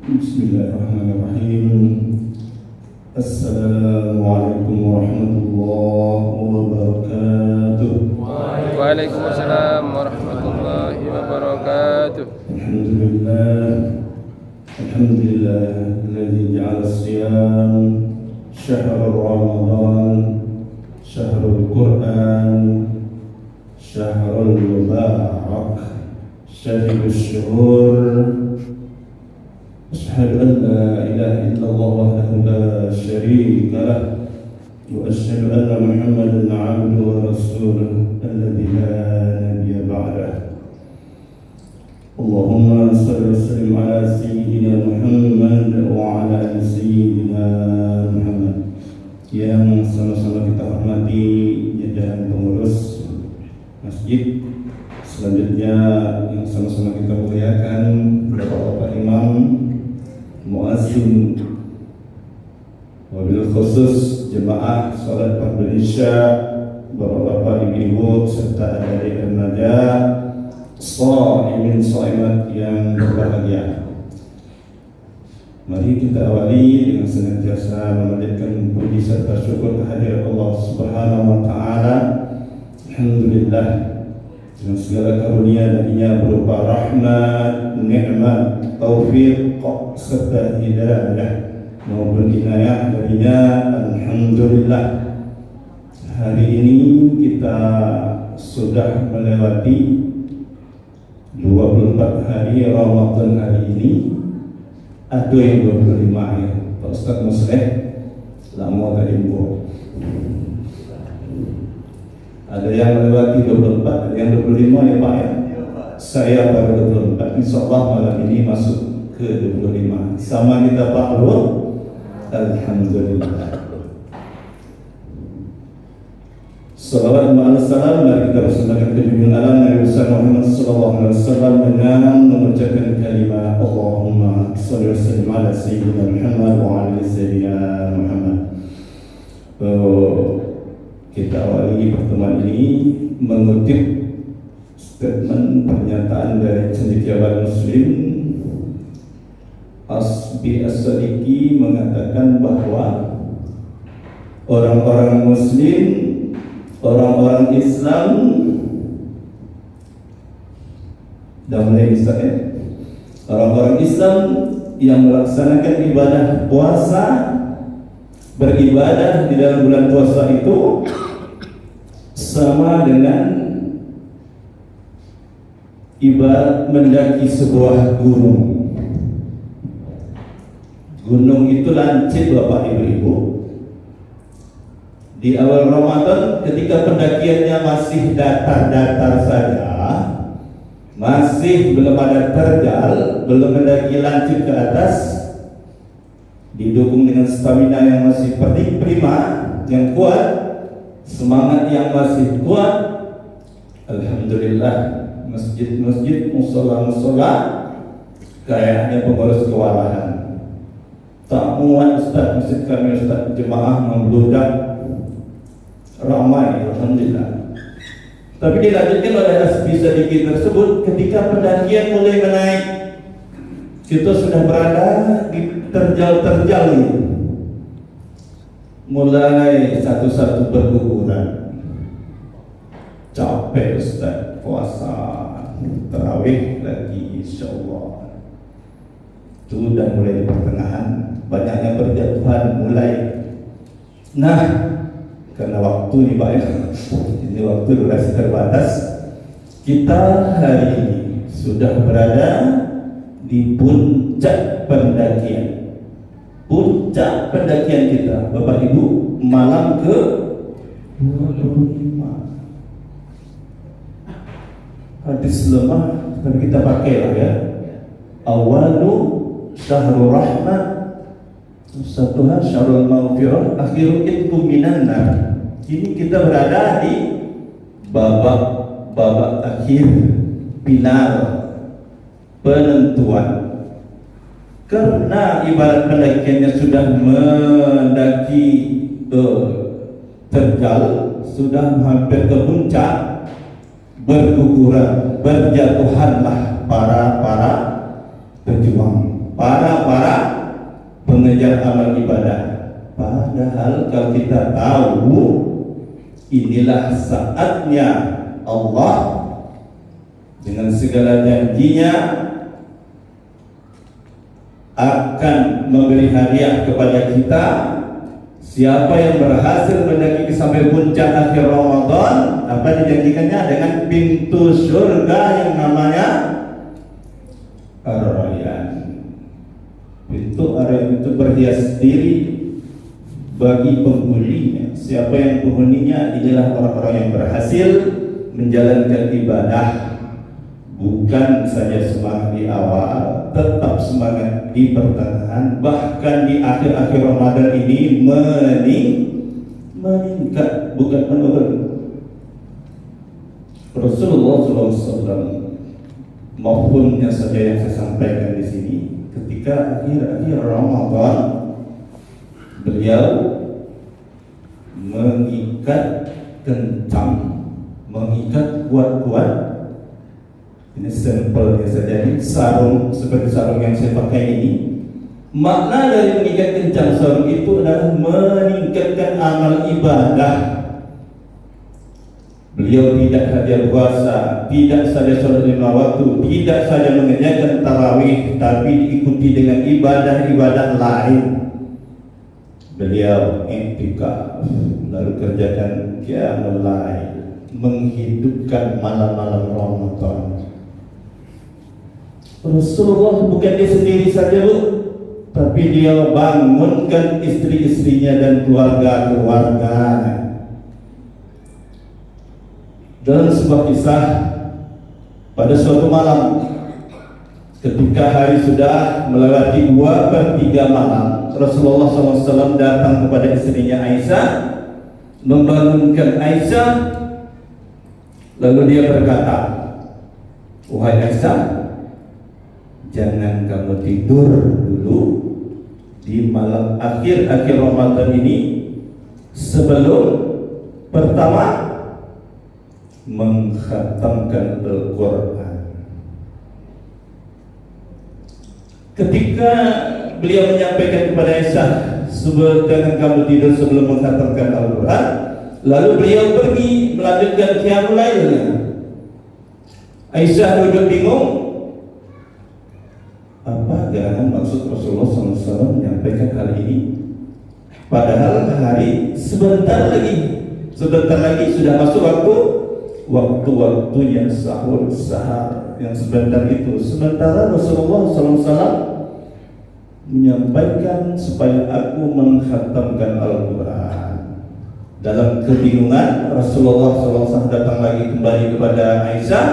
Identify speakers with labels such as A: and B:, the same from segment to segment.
A: Bismillahirrahmanirrahim. Assalamualaikum warahmatullahi wabarakatuh.
B: Waalaikumsalam warahmatullahi wabarakatuh.
A: Alhamdulillah alladzi ja'ala as-siyam syahrul Ramadan, syahrul Quran, syahrul mubarak, syahrul syuhur. Asyhadu an la ilaha illallah wahdahu la syarika lah wa asyhadu anna Muhammadan 'abduhu wa rasuluhu alladzi la nabiyya ba'dahu. Allahumma shalli wa sallim ala sayyidina Muhammad wa ala ali sayyidina Muhammad. Yang sama-sama kita hormati jajaran pengurus masjid, selanjutnya yang sama-sama kita muliakan Bapak-bapak imam, muazzin, wabil khusus jemaah salat fardhu isya, bapak-bapak, ibu-ibu serta adik-adik remaja, shaimin shaimat yang berbahagia. Mari kita awali dengan senantiasa memanjatkan puji serta syukur kehadirat Allah Subhanahu wa taala. Alhamdulillah dengan segala karunia darinya berupa rahmat, nikmat, taufik serta hidayah maupun inayah darinya. Alhamdulillah, hari ini kita sudah melewati 24 hari Ramadan hari ini. Ada yang 25 ya Pak Ustaz Musleh, lama tadi Bu. Ada yang melewati 24, ada yang 25 ya Pak ya. Saya baru 24, insyaallah malam ini masuk ke 25. Sama kita Pak Bro. Alhamdulillah. Salawat ma'al salam, mari kita bersamakan junjungan alam Nabi Muhammad sallallahu alaihi wasallam dengan mengucapkan kalimat Allahumma shalli wa sallim ala sayyidina Muhammad wa ala sayyidina Muhammad. Kita awali pertemuan ini mengutip statement pernyataan dari cendekiawan Muslim Asbi As-Sadiqi, mengatakan bahwa orang-orang Muslim, orang-orang Islam, dan mulai Israel, orang-orang Islam yang melaksanakan ibadah puasa, beribadah di dalam bulan puasa itu sama dengan ibarat mendaki sebuah gunung. Gunung itu lancip Bapak Ibu-ibu. Di awal Ramadan ketika pendakiannya masih datar-datar saja, masih belum ada terjal, belum mendaki lancip ke atas, didukung dengan stamina yang masih prima, yang kuat, semangat yang masih kuat. Alhamdulillah, masjid-masjid, musola-musola kayaknya pengurus kewalahan. Tak muat Ustaz, masjid kami Ustaz, jemaah membludak ramai, alhamdulillah. Tapi dilanjutkan oleh Asbi Sadiqi tersebut, ketika pendakian mulai menaik, kita sudah berada di terjal-terjal ini, mulai satu-satu berguguran. Capek Ustaz, puasa, tarawih lagi insyaallah. Itu udah mulai di pertengahan, banyaknya berjatuhan mulai. Nah, karena waktu ini Pak ya, ini waktu durasi terbatas, kita hari ini sudah berada di puncak pendakian. Puncak pendakian kita, Bapak Ibu, malam ke 25. Hadis lemah, tapi kita pakai lah ya. Awalu syahrul rahmat, satuha syahrul maghfirah, akhiru itkum minan nar. Kini kita berada di babak akhir, final, penentuan. Karena ibarat pendakiannya sudah mendaki terjal, sudah hampir ke puncak, berguguran, berjatuhanlah para pejuang, para maka kita tahu inilah saatnya Allah dengan segala janjinya akan memberi hadiah kepada kita. Siapa yang berhasil mendaki sampai puncak akhir Ramadan, apa dijanjikannya? Dengan pintu surga yang namanya Ar-Rayyan. Pintu Ar-Rayyan itu berhias diri bagi penghuninya. Siapa yang penghuninya? Inilah orang-orang yang berhasil menjalankan ibadah, bukan saja semangat di awal, tetap semangat di pertengahan, bahkan di akhir-akhir Ramadan ini meningkat, bukan menurun. Rasulullah SAW, maupunnya saja yang saya sampaikan di sini, ketika akhir-akhir Ramadan beliau mengikat kencang, mengikat kuat-kuat. Ini sampelnya saja, sarung seperti sarung yang saya pakai ini. Makna dari mengikat kencang sarung itu adalah meningkatkan amal ibadah. Beliau tidak saja puasa, tidak saja sholat 5 waktu, tidak saja mengerjakan tarawih, tapi diikuti dengan ibadah-ibadah lain. Beliau iktikaf, lalu kerjakan qiyamul lail, menghidupkan malam-malam Ramadan. Rasulullah bukan dia sendiri saja, Bu, tapi dia bangunkan istri-istrinya dan keluarga-keluarganya. Dalam sebuah kisah, pada suatu malam ketika hari sudah melewati 2/3 malam, Rasulullah SAW datang kepada istrinya Aisyah, membangunkan Aisyah, lalu dia berkata, "Wahai Aisyah, jangan kamu tidur dulu di malam akhir-akhir Ramadan ini sebelum pertama mengkhatamkan Al-Quran." Ketika beliau menyampaikan kepada Aisyah, jangan kamu tidur sebelum mengkhatamkan Al-Quran, lalu beliau pergi melanjutkan qiyamul lailnya. Aisyah duduk bingung, apa gerangan maksud Rasulullah SAW menyampaikan hal ini? Padahal hari sebentar lagi sudah masuk waktunya sahur yang sebentar itu. Sementara Rasulullah SAW menyampaikan supaya aku mengkhatamkan Al-Quran. Dalam kebingungan, Rasulullah SAW datang lagi kembali kepada Aisyah.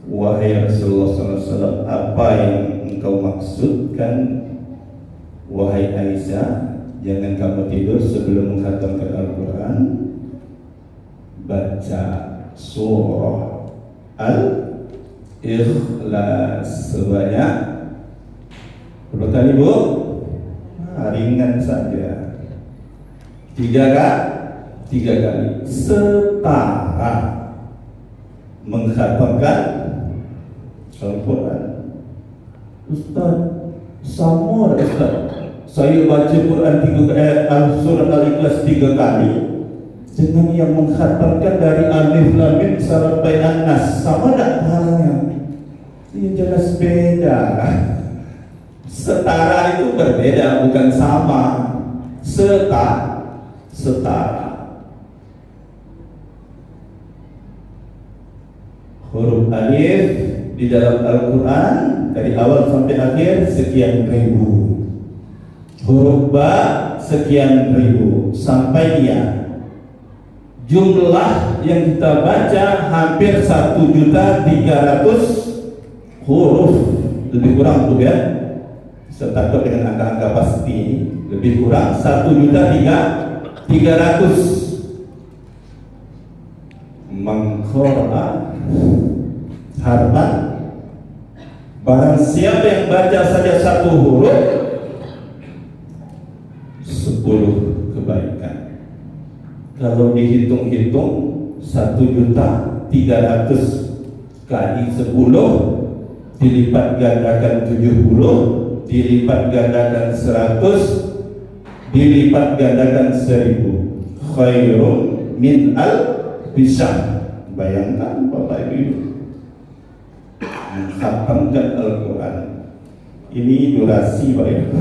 A: Wahai Rasulullah SAW, apa yang engkau maksudkan? Wahai Aisyah, jangan kamu tidur sebelum mengkhatamkan Al-Quran. Baca surah Al-Ikhlas sebanyak berapa kali, Bu? Ringan saja, 3 kali, setara mengkhatamkan Al-Quran. Ustaz, sama Ustaz, saya baca Quran surat Al-Ikhlas 3 kali dengan yang mengkhatamkan dari Alif Lam Mim sampai An-Nas, sama tak pahalanya? Ini jelas beda. Setara itu berbeda, bukan sama. Setara. Huruf alif di dalam Al-Quran dari awal sampai akhir sekian ribu. Huruf ba sekian ribu sampai ya. Jumlah yang kita baca hampir 1.300.000 huruf, lebih kurang tuh ya. Saya takut dengan angka-angka pasti ini, lebih kurang 1.300.000 mengqara harfan. Barang siapa yang baca saja satu huruf, 10 kebaikan. Kalau dihitung-hitung 1.300.000 kali 10 dilipat gandakan 70, dilipat gandakan 100, dilipat gandakan 1000, khairun min al-bisam. Bayangkan Bapak Ibu menghatamkan Al-Quran, ini durasi Pak Ibu.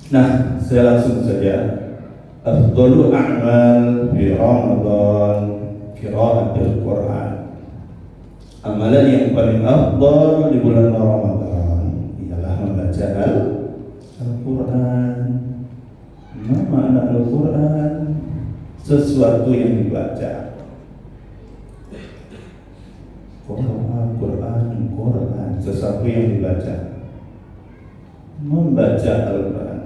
A: Nah, saya langsung saja. Afdhalu a'mal fi Ramadan qiraatul Quran. Amalan yang paling afdal di bulan Ramadan ialah membaca Al-Quran. Apa makna Al-Quran? Sesuatu yang dibaca. Quran, sesuatu yang dibaca. Membaca Al-Quran.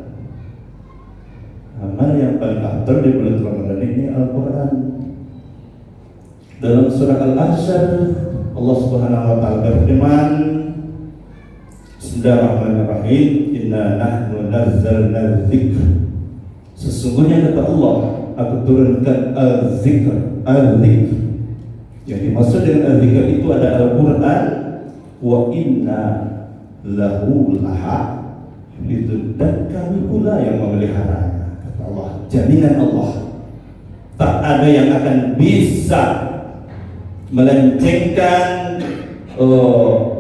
A: Amal yang paling afdal di bulan Ramadan ini Al-Quran. Dalam surah Al-Ahzab Allah Subhanahu wa taala berfirman, Bismillahirrahmanirrahim, Inna nahnu nazzalna dzikr. Sesungguhnya kata Allah, aku turunkan al-zikr. Yang dimaksud dengan al-zikr itu ada Al-Quran. Wa inna lahu lahafidun, dan kami pula yang memeliharanya, kata Allah. Jaminan Allah, tak ada yang akan bisa melencengkan,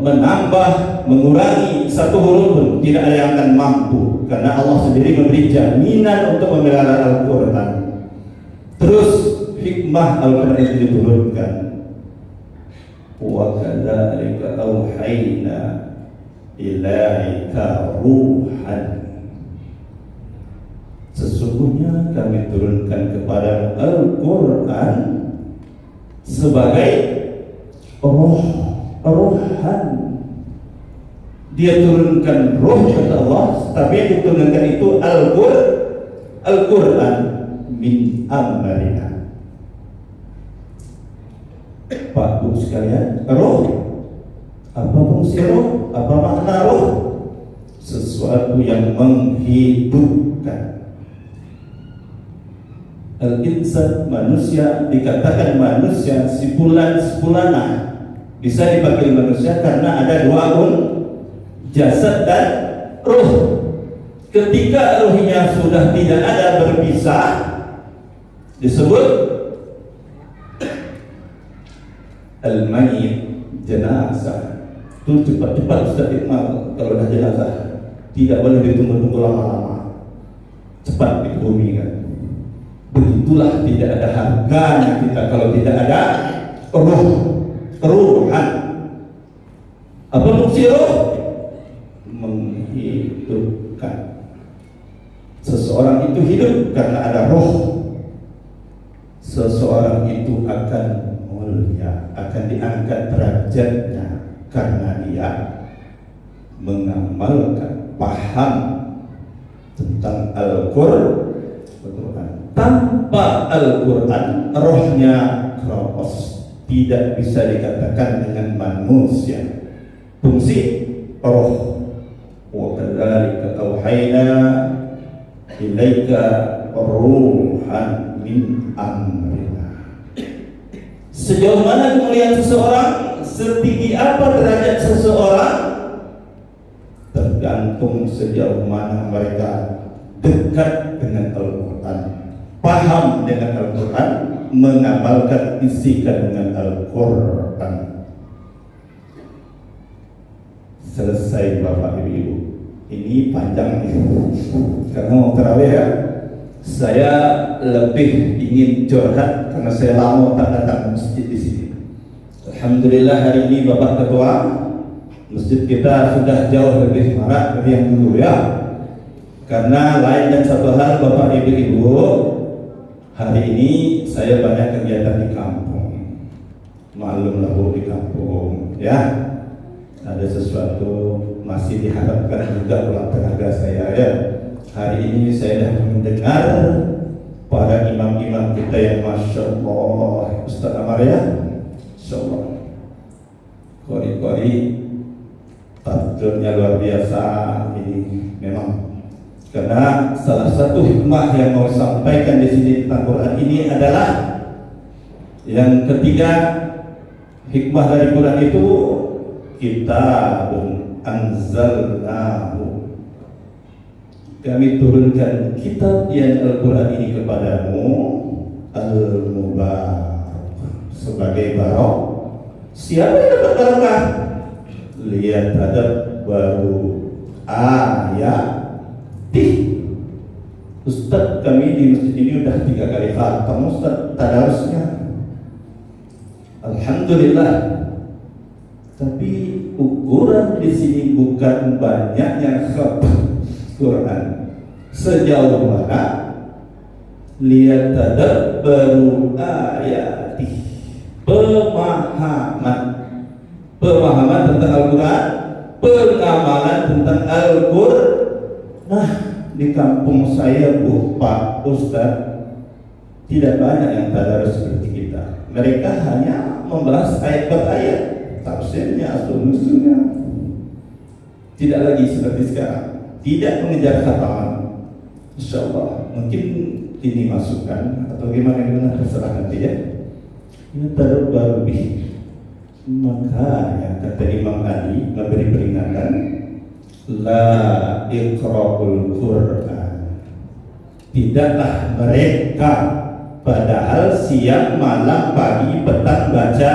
A: menambah, mengurangi satu huruf pun. Tidak ada yang akan mampu, karena Allah sendiri memberi jaminan untuk memelihara Al-Quran. Terus hikmah Al-Quran itu diturunkan. Wa kadzalika auhayna ilaika ruhan. Sesungguhnya kami turunkan kepada Al-Quran sebagai rohan. Dia turunkan roh, kata Allah, tapi yang diturunkan itu Al-Quran min amrina. Pak Bu sekalian, roh, apa fungsi roh? Apa makna roh? Sesuatu yang menghidupkan. Al-insan, manusia, dikatakan manusia sebulan-sebulana, bisa dipanggil manusia karena ada dua jasad dan ruh. Ketika ruhnya sudah tidak ada, berpisah, disebut al-mayyit, jenazah. Itu cepat-cepat Ustaz Iqmal, kalau dah jenazah tidak boleh ditunggu-tunggu lama-lama, cepat di bumi kan. Begitulah tidak ada harganya kita kalau tidak ada ruhan. Apa fungsi ruh? Menghidupkan. Seseorang itu hidup karena ada roh. Seseorang itu akan mulia, akan diangkat derajatnya karena dia mengamalkan, paham tentang Al-Quran. Tanpa Al-Quran, rohnya keropos, tidak bisa dikatakan dengan manusia. Fungsi roh. Wa kadzalika auhayna ilaika ruhan min amrina. Sejauh mana kemuliaan seseorang, setinggi apa derajat seseorang, tergantung sejauh mana mereka dekat dengan Al-Quran, paham dengan Al-Quran, mengamalkan isi kandungan Al-Quran. Selesai Bapak Ibu. Ini panjang nih, karena mau tarawih ya. Saya lebih ingin curhat karena saya lama tak datang masjid di sini. Alhamdulillah hari ini Bapak Ketua, masjid kita sudah jauh lebih semarak dari yang dulu ya. Karena lain dan satu hal Bapak Ibu, hari ini saya banyak kegiatan di kampung. Maklumlah Bu, di kampung ya. Ada sesuatu masih diharapkan juga pula tenaga saya ya. Hari ini saya dah mendengar para imam-imam kita yang Masya Allah, Ustaz Amar ya, Masya Allah, kori-kori tajudnya luar biasa. Ini memang karena salah satu hikmah yang mau sampaikan di sini tentang Quran ini adalah yang ketiga, hikmah dari Quran itu kitabun anzalnahu kami turunkan kitab yang Al-Quran ini kepadamu Al-Mubarak sebagai barok. Siapa yang dapat barokah? Lihat hadap baru ayati. Ustaz, kami di masjid ini udah 3 kali khatam Ustaz tadarusnya, alhamdulillah. Tapi ukuran di sini bukan banyaknya khatam Quran, sejauh mana lihat tadabbaru ayati, pemahaman tentang Al-Quran, pengamalan tentang Al-Quran. Nah, di kampung saya, Bu, Pak, Ustaz, tidak banyak yang tadarus seperti kita. Mereka hanya membahas ayat per ayat, tafsirnya, asal-usulnya. Tidak lagi seperti sekarang, tidak mengejar khataman. Insyaallah mungkin ini masukan atau gimana terserah nanti ya. Ini tadabbar bih. Makanya kata Imam Ali memberi peringatan, la iqra'ul Qur'an, tidaklah mereka padahal siang malam pagi petang baca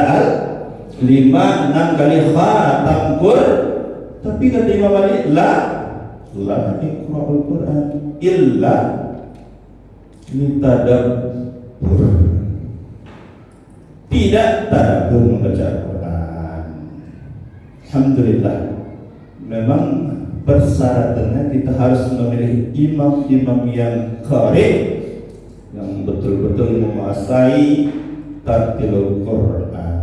A: 5-6 kali khatam Qur'an. Tapi kata Imam Ali, la iqra'ul Qur'an illa litadabbur, tidak tadabbur membaca Al-Quran. Alhamdulillah, memang persyaratannya kita harus memilih imam-imam yang qari, yang betul-betul menguasai tartilul Quran,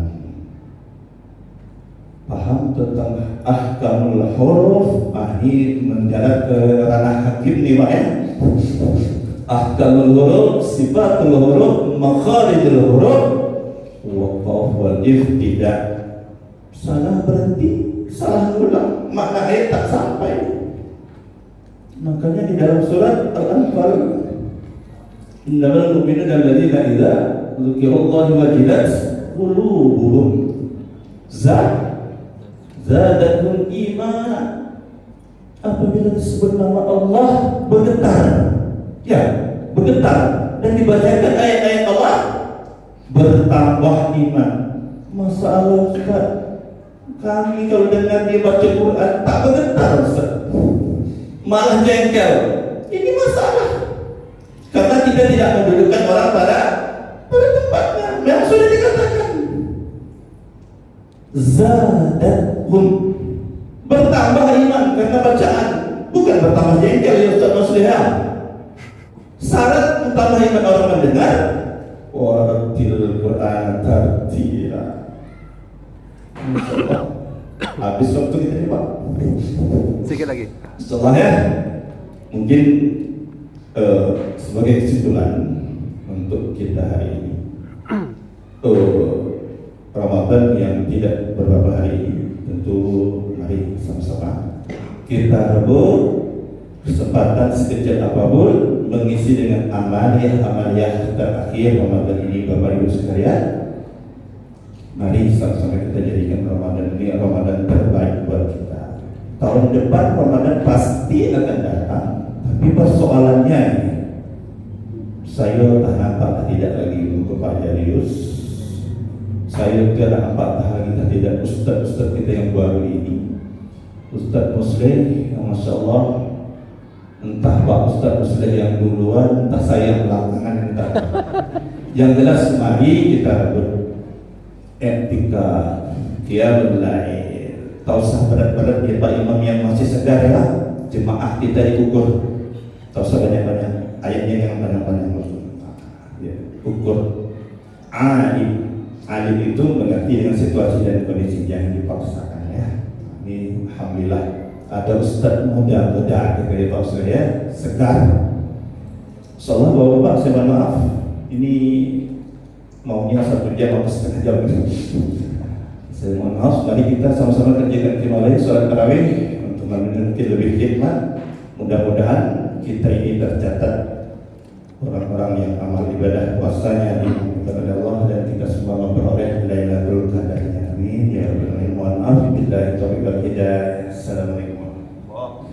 A: paham tentang ahkamul huruf. Ini menjalar ke ranah hakim nih Pak ya. Ahkamul huruf, sifatul huruf, makharijul huruf, waqaf wal ibtida. Salah berhenti, salah ulang, makna ayat tak sampai. Makanya di dalam surat Al-Anfal, innamal mu'minuna alladzina idza dzukirallahu wajilat qulubuhum zadatum iman. Apabila disebut nama Allah bergetar, ya bergetar, dan dibacakan ayat-ayat Allah bertambah iman. Masalah Ustaz, kami kalau dengar dia baca Quran tak bergetar Ustaz, malah jengkel. Ini masalah karena kita tidak mendudukkan orang pada tempatnya. Yang sudah dikatakan zadatum, bertambah iman karena bacaan, bukan bertambah jengkel ya Ustaz Maslihah. Syarat bertambah iman orang mendengar, warattilil Qur'an tartila. Habis waktu kita nih Pak.
B: Sedikit lagi.
A: Setelahnya mungkin sebagai kesimpulan untuk kita hari ini, Ramadan yang tidak beberapa hari ini, tentu mari sama-sama kita rebut kesempatan sekecil apapun mengisi dengan amaliyah terakhir Ramadan ini. Bapak Ibu sekalian, mari sama-sama kita jadikan Ramadan ini Ramadan terbaik buat kita. Tahun depan Ramadan pasti akan datang, tapi persoalannya ini, saya tak nampak tidak lagi untuk Pak Jarius, saya tidak nampak lagi tidak ustaz-ustaz kita yang baru ini, Ustaz Muslih yang Masya Allah, entah Pak Ustaz Muslih yang duluan, entah saya yang belakangan, entah. Yang jelas mari kita rebut etika qiyamul lail. Tak usah berat-berat ya Pak Imam yang masih segar ya, jemaah kita diukur. Tak usah banyak-banyak, ayatnya yang banyak-banyak ya, ukur. Alim itu mengerti dengan situasi dan kondisi, yang dipaksakan ya. Ini alhamdulillah ada ustaz muda-muda gitu ya Pak Ustaz ya, segar. Insyaallah Bapak-bapak, saya mohon maaf, ini maunya 1 jam atau setengah jam. Saya mohon maaf, mari kita sama-sama kerjakan kembali sholat tarawih untuk memiliki lebih hikmat. Mudah-mudahan kita ini tercatat orang-orang yang amal ibadah puasanya kepada Allah, dan kita semua memperoleh Lailatul Qadarnya. Amin ya rabbal alamin. Mohon maaf, billahi taufiq wal hidayah. Assalamualaikum warahmatullahi wabarakatuh.